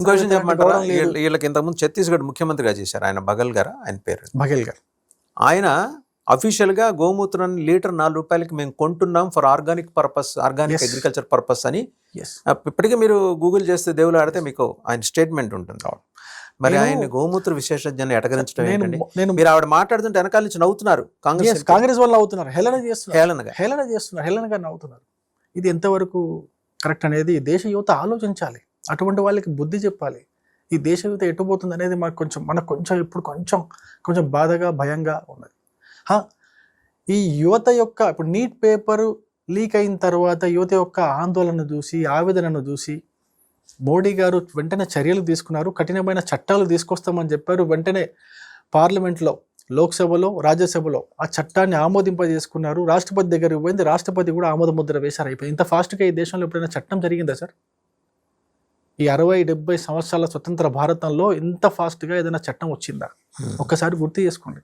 ఇంకో విషయం చెప్పమంటారా, వీళ్ళకి ఇంతకుముందు ఛత్తీస్గఢ్ ముఖ్యమంత్రిగా చేశారు ఆయన, బఘెల్ గారు ఆయన పేరు. బఘెల్ గారు ఆయన అఫీషియల్గా గోమూత్రాన్ని లీటర్ 4 రూపాయలకి మేము కొంటున్నాం for organic purpose, organic agriculture purpose అని. ఇప్పటికీ మీరు గూగుల్ చేస్తే దేవులు ఆడితే మీకు ఆయన స్టేట్మెంట్ ఉంటుంది. మరి ఆయన గోమూత్ర విశేషజ్ఞాన్ని ఎటకరించడం ఏంటండి? మీరు ఆవిడ మాట్లాడుతుంటే వెనకాల నుంచి నవ్వుతున్నారు. కాంగ్రెస్ వాళ్ళు అవుతున్నారు, హేళనగా నవ్వుతున్నారు. ఇది ఎంతవరకు కరెక్ట్ అనేది దేశ యువత ఆలోచించాలి. అటువంటి వాళ్ళకి బుద్ధి చెప్పాలి. ఈ దేశ యువత ఎటుపోతుంది అనేది మనకు కొంచెం ఇప్పుడు కొంచెం బాధగా భయంగా ఉన్నది. ఈ యువత యొక్క ఇప్పుడు నీట్ పేపర్ లీక్ అయిన తర్వాత యువత యొక్క ఆందోళన చూసి, ఆవేదనను చూసి మోడీ గారు వెంటనే చర్యలు తీసుకున్నారు. కఠినమైన చట్టాలు తీసుకొస్తామని చెప్పారు. వెంటనే పార్లమెంట్లో, లోక్సభలో, రాజ్యసభలో ఆ చట్టాన్ని ఆమోదింపజేసుకున్నారు. రాష్ట్రపతి దగ్గరికి పోయింది, రాష్ట్రపతి కూడా ఆమోద ముద్ర వేశారు. అయిపోయింది. ఇంత ఫాస్ట్గా ఈ దేశంలో ఎప్పుడైనా చట్టం జరిగిందా సార్? ఈ 60-70 సంవత్సరాల స్వతంత్ర భారతంలో ఇంత ఫాస్ట్గా ఏదైనా చట్టం వచ్చిందా? ఒక్కసారి గుర్తు చేసుకోండి.